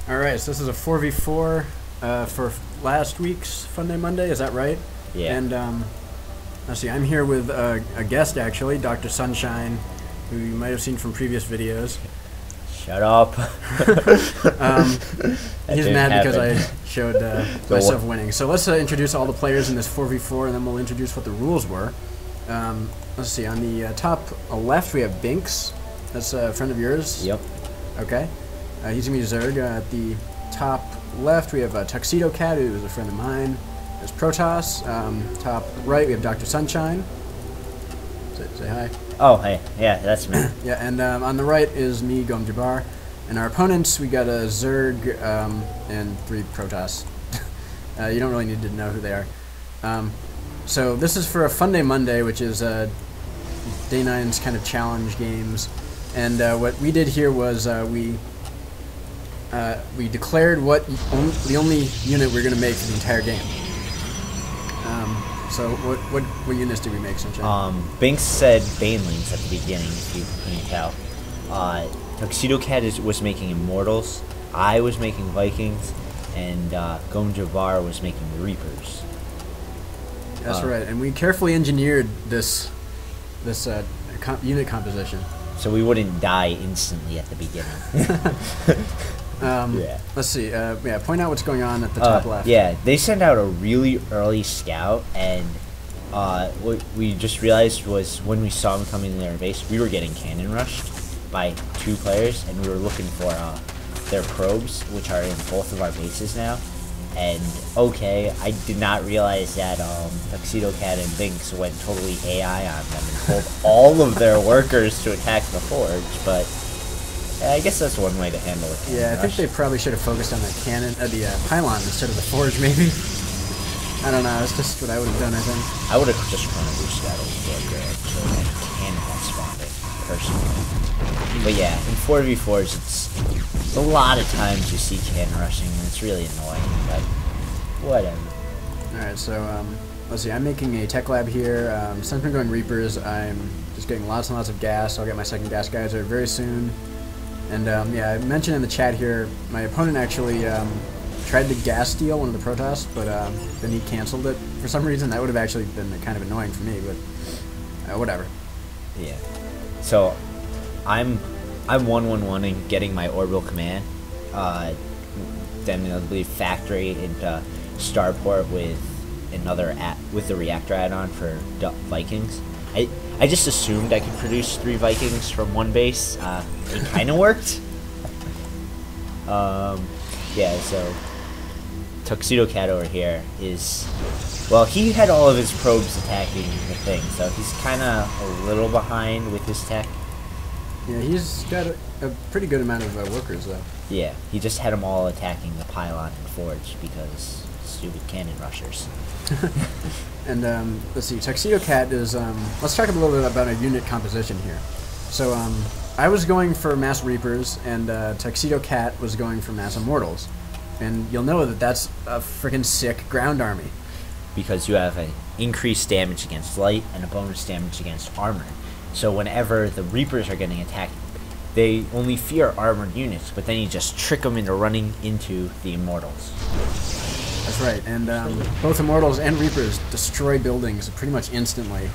Alright, so this is a 4v4 for last week's Funday Monday, is that right? Yeah. And let's see, I'm here with a guest actually, DrSunshine, who you might have seen from previous videos. Shut up. He's mad because I showed myself winning. So let's introduce all the players in this 4v4, and then we'll introduce what the rules were. Let's see, on the top left we have Binks. That's a friend of yours? Yep. Okay. He's going to be Zerg. At the top left we have Tuxedo Cat, who is a friend of mine. There's Protoss. Top right we have DrSunshine. Say hi. Oh, hey. Yeah, that's me. Yeah, and on the right is me, GomJabbar. And our opponents, we got a Zerg and 3 Protoss. You don't really need to know who they are. So this is for a Funday Monday, which is Day 9's kind of challenge games. And what we did here was we declared the only unit we're going to make for the entire game. So what units did we make, Sunshine? Binks said Banelings at the beginning, if you couldn't tell. Tuxedo Cat was making Immortals, I was making Vikings, and GomJabbar was making Reapers. That's right, and we carefully engineered this unit composition. So we wouldn't die instantly at the beginning. Yeah. Let's see. Yeah, point out what's going on at the top left. Yeah, they sent out a really early scout, and what we just realized was when we saw them coming in their base, we were getting cannon rushed by 2 players, and we were looking for their probes, which are in both of our bases now. And okay, I did not realize that Tuxedo Cat and Binks went totally AI on them and told all of their workers to attack the forge, but I guess that's one way to handle it. Yeah, I think they probably should have focused on the cannon, the pylon instead of the forge, maybe. I don't know. That's just what I would have done, I think. I would have just run a boost battle worker so that cannon had spawned it, personally. But yeah, in 4v4s, it's a lot of times you see cannon rushing, and it's really annoying, but whatever. Alright, so let's see. I'm making a tech lab here. Since I'm going Reapers, I'm just getting lots and lots of gas. I'll get my second gas geyser very soon. And yeah, I mentioned in the chat here, my opponent actually tried to gas steal one of the Protoss, but then he canceled it for some reason. That would have actually been kind of annoying for me, but whatever. Yeah. So I'm 1-1-1ing getting my orbital command. Then I believe factory into starport with with the reactor add-on for Vikings. I just assumed I could produce 3 Vikings from one base. It kind of worked. Yeah, so Tuxedo Cat over here is, well, he had all of his probes attacking the thing, so he's kind of a little behind with his tech. Yeah, he's got a pretty good amount of workers, though. Yeah, he just had them all attacking the pylon and forge because stupid cannon rushers. And let's see, Tuxedo Cat is, let's talk a little bit about a unit composition here. So I was going for Mass Reapers, and Tuxedo Cat was going for Mass Immortals. And you'll know that that's a freaking sick ground army. Because you have an increased damage against light and a bonus damage against armor. So whenever the Reapers are getting attacked, they only fear armored units, but then you just trick them into running into the Immortals. That's right, and both Immortals and Reapers destroy buildings pretty much instantly.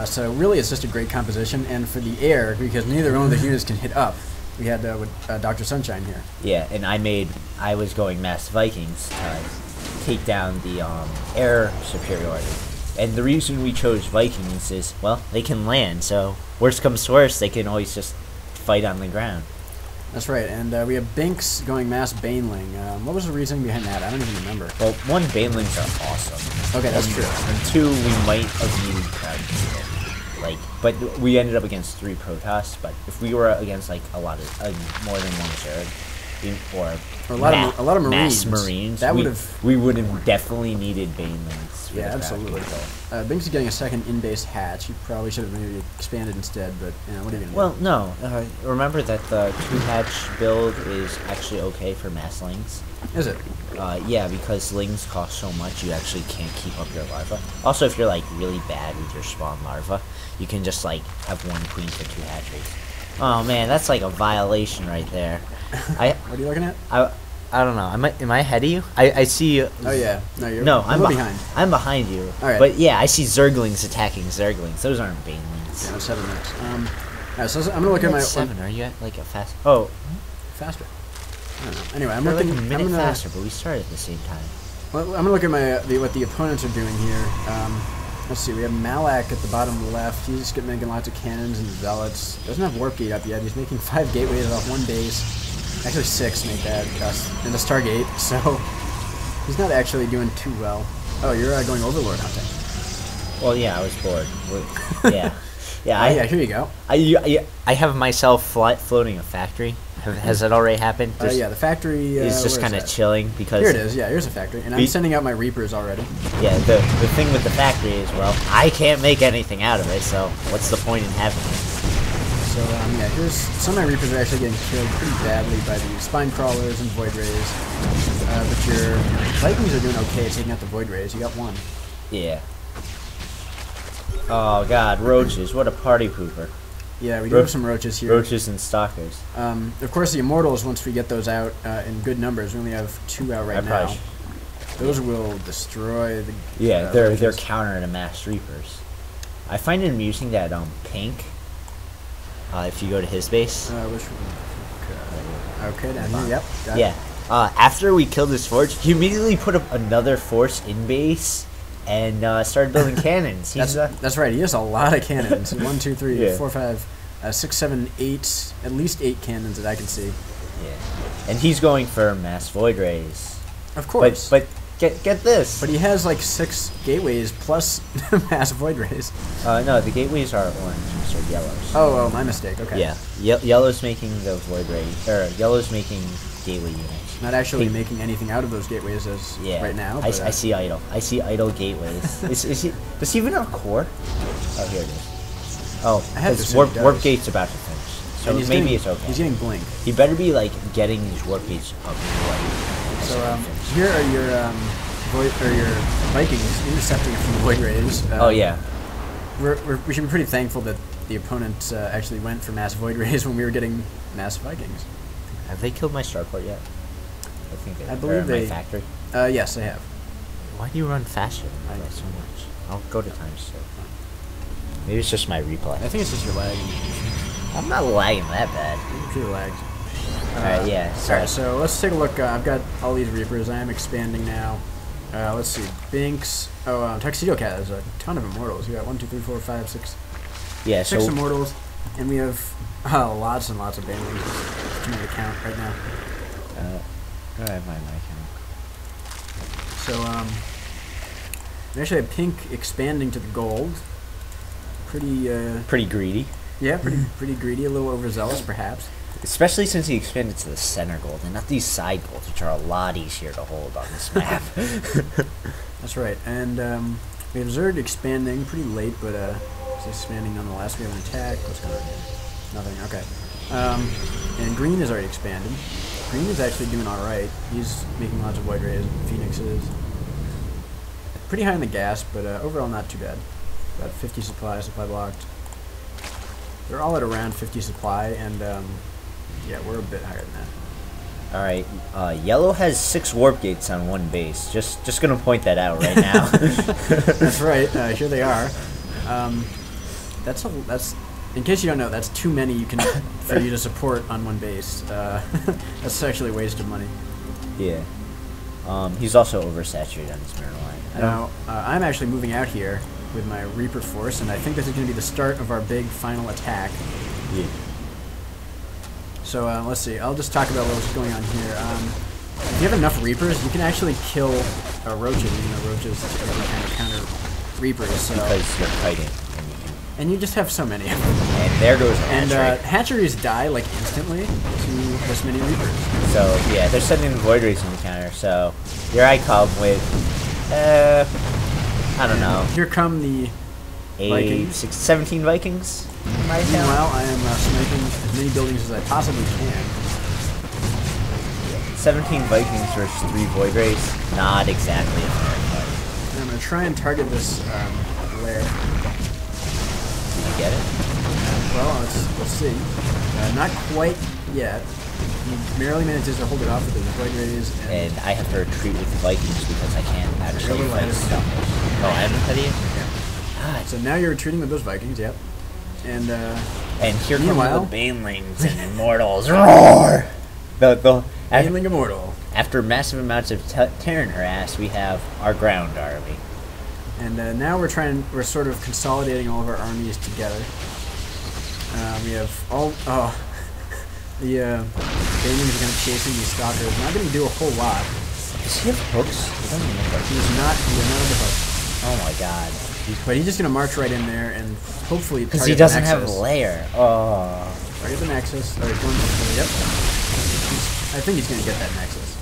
So really it's just a great composition, and for the air, because neither one of the units can hit up, we had with DrSunshine here. Yeah, and I was going Mass Vikings to take down the air superiority. And the reason we chose Vikings is, well, they can land, so worst comes to worst, they can always just fight on the ground. That's right, and we have Binks going Mass Baneling. What was the reasoning behind that? I don't even remember. Well, 1, Banelings are awesome. Okay, that's true. And 2, we might have needed Crowd Control. But we ended up against 3 Protoss, but if we were against, like, a lot of, more than 1 Zerg, or a lot of Marines. Mass Marines, that we would have definitely needed Banelings. Yeah, absolutely. Binks is getting a second in-base hatch. He probably should have maybe expanded instead, but you know, what are you gonna do? Well, no. Remember that the 2-hatch build is actually okay for Mass Lings. Is it? Yeah, because Lings cost so much, you actually can't keep up your larva. Also, if you're like really bad with your spawn larva, you can just like have 1 queen for 2 hatcheries. Oh man, that's like a violation right there. What are you looking at? I don't know. Am I ahead of you? I see. Oh yeah. No, you're. No, I'm behind. I'm behind you. All right. But yeah, I see Zerglings attacking Zerglings. Those aren't Banelings. Yeah, let's 7 next. Alright, so I'm gonna look at my 7. Are you at like a fast? Oh, faster. I don't know. Anyway, I'm we're looking. like a minute I'm gonna, faster, but we started at the same time. well, I'm gonna look at my what the opponents are doing here. Let's see. We have Malak at the bottom left. He's making lots of cannons and zealots. Doesn't have warp gate up yet. He's making 5 gateways off 1 base. Actually 6 make that and a Stargate. So he's not actually doing too well. Oh, you're going Overlord hunting. Well, yeah, I was bored. Yeah, yeah. Yeah, here you go. I have myself floating a factory. Has that already happened? Yeah, the factory is just kind of chilling because here it is. Yeah, here's a factory, and I'm sending out my Reapers already. Yeah, the thing with the factory is, well, I can't make anything out of it, so what's the point in having it? So yeah, here's some of my Reapers are actually getting killed pretty badly by the Spine Crawlers and Void Rays, but your Vikings are doing okay taking out the Void Rays. You got 1. Yeah. Oh god, roaches! What a party pooper. Yeah, we do have some roaches here. Roaches and stalkers. Of course, the Immortals, once we get those out in good numbers, we only have 2 out right now. Those will destroy the. Yeah, they're countering the Mass Reapers. I find it amusing that Pink, if you go to his base. Which one? Okay, down here. Yep. Yeah. After we killed his forge, he immediately put up another force in base. And started building cannons. That's right. He has a lot of cannons. 1, 2, 3, yeah. 4, 5, 6, 7, 8. At least 8 cannons that I can see. Yeah. And he's going for mass void rays. Of course. But get this. But he has like 6 gateways plus mass void rays. No, the gateways are orange instead of yellows. Oh, my mistake. Okay. Yeah. Yellow's making the void ray, or yellow's making gateway units. Not actually making anything out of those gateways right now. But, I see idle. I see idle gateways. Does he even have core? Oh, here it is. Oh, his warp gate's about to finish. So maybe it's okay. He's getting blink. He better be like getting these warp gates up right. So here are your your Vikings intercepting from the Void Rays. Oh yeah. We should be pretty thankful that the opponent actually went for mass Void Rays when we were getting mass Vikings. Have they killed my starport yet? I believe they. My factory. Yes, they have. Why do you run faster than I so much? I'll go to times 2. Maybe it's just my replay. I think it's just your lagging. I'm not lagging that bad. You're pretty lagged. Alright, yeah. Sorry. Alright, so let's take a look. I've got all these Reapers. I am expanding now. Let's see. Binks. Oh, Tuxedo Cat has a ton of Immortals. We got 1, 2, 3, 4, 5, 6. Yeah, 6 Immortals, and we have lots and lots of Banelings. It's too many to count right now. I have my mic on. So, we actually have Pink expanding to the gold. Pretty greedy. Yeah, pretty greedy. A little overzealous, perhaps. Especially since he expanded to the center gold and not these side golds, which are a lot easier to hold on this map. That's right. And we have Zerd expanding pretty late, but it's expanding nonetheless. We have an attack. What's going on here? Nothing. Okay. And Green is already expanded. Green is actually doing alright. He's making lots of Void Rays and Phoenixes. Pretty high in the gas, but overall not too bad. About 50 supply blocked. They're all at around 50 supply, and yeah, we're a bit higher than that. Alright, Yellow has 6 warp gates on 1 base. Just gonna point that out right now. That's right. Here they are. That's in case you don't know, that's too many for you to support on 1 base. That's actually a waste of money. Yeah. He's also oversaturated on his mirror line. Now, I'm actually moving out here with my Reaper force, and I think this is going to be the start of our big final attack. Yeah. So let's see. I'll just talk about what's going on here. If you have enough Reapers, you can actually kill roaches. You know, roaches kind of counter Reapers. So. Because you're fighting. And you just have so many of them. And there goes And hatcheries die like instantly to this many Reapers. So yeah, they're sending Void Rays in the counter. So here I come with, I don't know. Here come the Vikings. 17 Vikings. Meanwhile, I am sniping as many buildings as I possibly can. 17 Vikings versus 3 Void Rays. Not exactly a fair fight. And I'm going to try and target this lair. Did you get it? Well, let's see. Not quite yet. he barely manages to hold it off with his Void Rays. And I have to retreat with the Vikings because I can't actually little fight ahead of stuff. you. Oh, I haven't ahead of you? Yeah. So now you're retreating with those Vikings, yep. And here come meanwhile, the Banelings and Immortals. Roar! Baneling Immortal. After massive amounts of tearing her ass, we have our ground army. And now we're sort of consolidating all of our armies together. We have all, the Banelings are kind of chasing these Stalkers. Not going to do a whole lot. Does he have hooks? He doesn't have hooks. He's not on the hook. Oh my god. But he's just going to march right in there and hopefully because he doesn't have a lair. Oh. Target the Nexus. Or he's going to, yep. I think he's going to get that Nexus.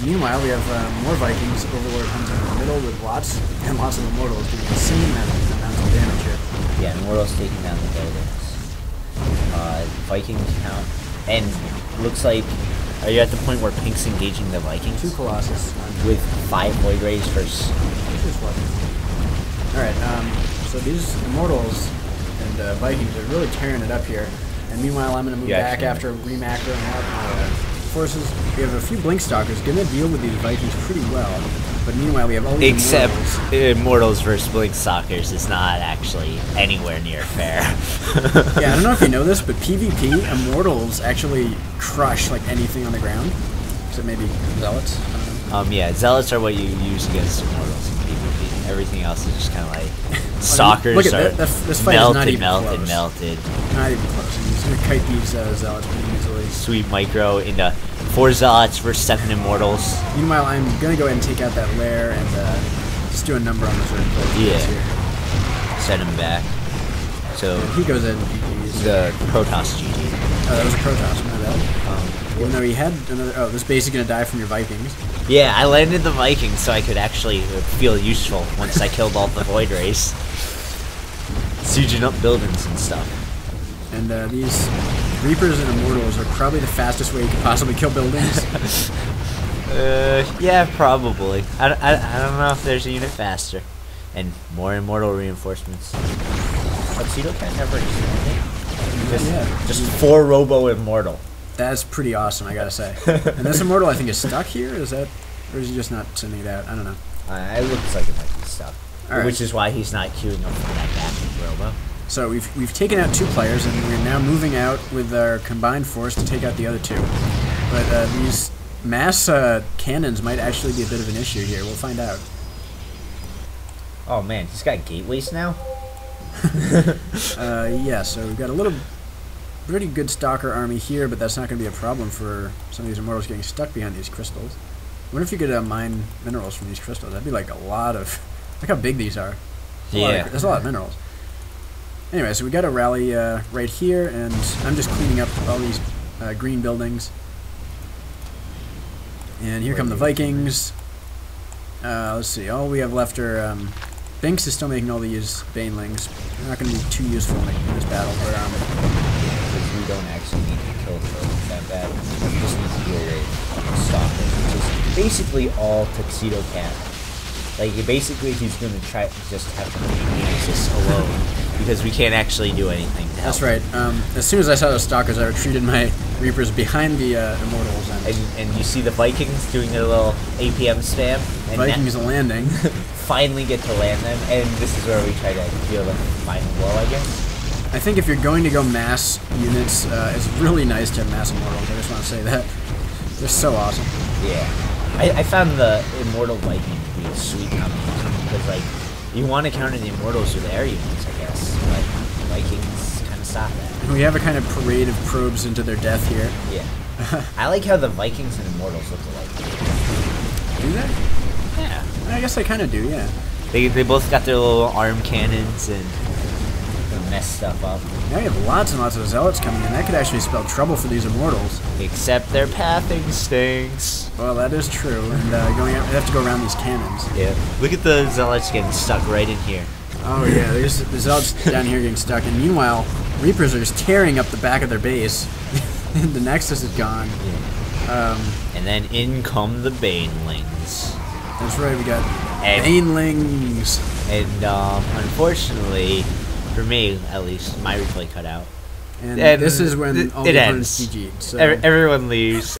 Meanwhile, we have more Vikings, Overlord hunting in the middle with lots and lots of Immortals doing insane amounts of damage here. Yeah, Immortals taking down the buildings. Vikings count. And looks like, are you at the point where Pink's engaging the Vikings? 2 Colossus. With 5 Void Rays versus... Alright, so these Immortals and Vikings are really tearing it up here. And meanwhile, I'm going to move back after remacro and out my forces. We have a few Blink Stalkers going to deal with these Vikings pretty well. But meanwhile, we have all these Except Immortals versus Blink Stalkers is not actually anywhere near fair. Yeah, I don't know if you know this, but PvP, Immortals actually crush like anything on the ground. Except maybe Zealots. Yeah, Zealots are what you use against Immortals in PvP. Everything else is just kind of like... Stalkers look at are this fight is not even melted. Not even close. I mean, he's going to kite these Zealots pretty easily. Sweet micro into 4 Zealots versus 7 Immortals. Meanwhile, I'm going to go ahead and take out that lair and just do a number on those earthquakes. Yeah. Send him back. So and he goes in and GG's. The Protoss GG. Oh, that was a Protoss, my bad. Even though he had another... Oh, this base is going to die from your Vikings. Yeah, I landed the Vikings so I could actually feel useful once I killed all the Void Rays. Sieging up buildings and stuff. And these Reapers and Immortals are probably the fastest way you could possibly kill buildings. Yeah, probably. I don't know if there's a unit faster. And more Immortal reinforcements. Tuxedo Cat never existed. Just 4 Robo Immortal. That's pretty awesome, I gotta say. And this Immortal, I think, is stuck here. Is that, or is he just not sending that? I don't know. It looks like it might be stuck. Right. Which is why he's not queuing up for that back Robo. So we've taken out 2 players, and we're now moving out with our combined force to take out the other 2. But these mass cannons might actually be a bit of an issue here. We'll find out. Oh man, he's got gateways now? Yeah, so we've got a little pretty good Stalker army here, but that's not going to be a problem for some of these Immortals getting stuck behind these crystals. I wonder if you could mine minerals from these crystals. That'd be like a lot of... Look how big these are. There's a lot of minerals. Anyway, so we got a rally right here, and I'm just cleaning up all these green buildings. And here come the Vikings. Let's see, all we have left are... Binks is still making all these Banelings. They're not going to be too useful in this battle, but because we don't actually need to kill them that bad. We just need to deal with Stalkers, which is basically all Tuxedo Cat. Like, basically he's going to try to just have to make Nexus alone, because we can't actually do anything to help. That's right. As soon as I saw the Stalkers, I retreated my Reapers behind the Immortals. And you see the Vikings doing their little APM spam. And Vikings landing. Finally get to land them, and this is where we try to deal the final blow, I guess. I think if you're going to go mass units, it's really nice to have mass Immortals. I just want to say that. They're so awesome. Yeah. I found the Immortal Viking to be a sweet combination, because, like, you want to counter the Immortals with air units, I guess, but Vikings kind of stop that. We have a kind of parade of probes into their death here. Yeah. I like how the Vikings and Immortals look alike. Do they? Yeah. I guess they kind of do, yeah. They both got their little arm cannons and mess stuff up. Now you have lots and lots of Zealots coming in. That could actually spell trouble for these Immortals. Except their pathing stinks. Well, that is true, and they have to go around these cannons. Yeah. Look at the Zealots getting stuck right in here. Oh yeah, there's the Zealots down here getting stuck, and meanwhile, Reapers are just tearing up the back of their base. The Nexus is gone. Yeah. And then in come the Banelings. That's right, we got Banelings. And unfortunately, for me at least, my replay cut out. And this is when all it the opponents ends. GG'd. So. Everyone leaves.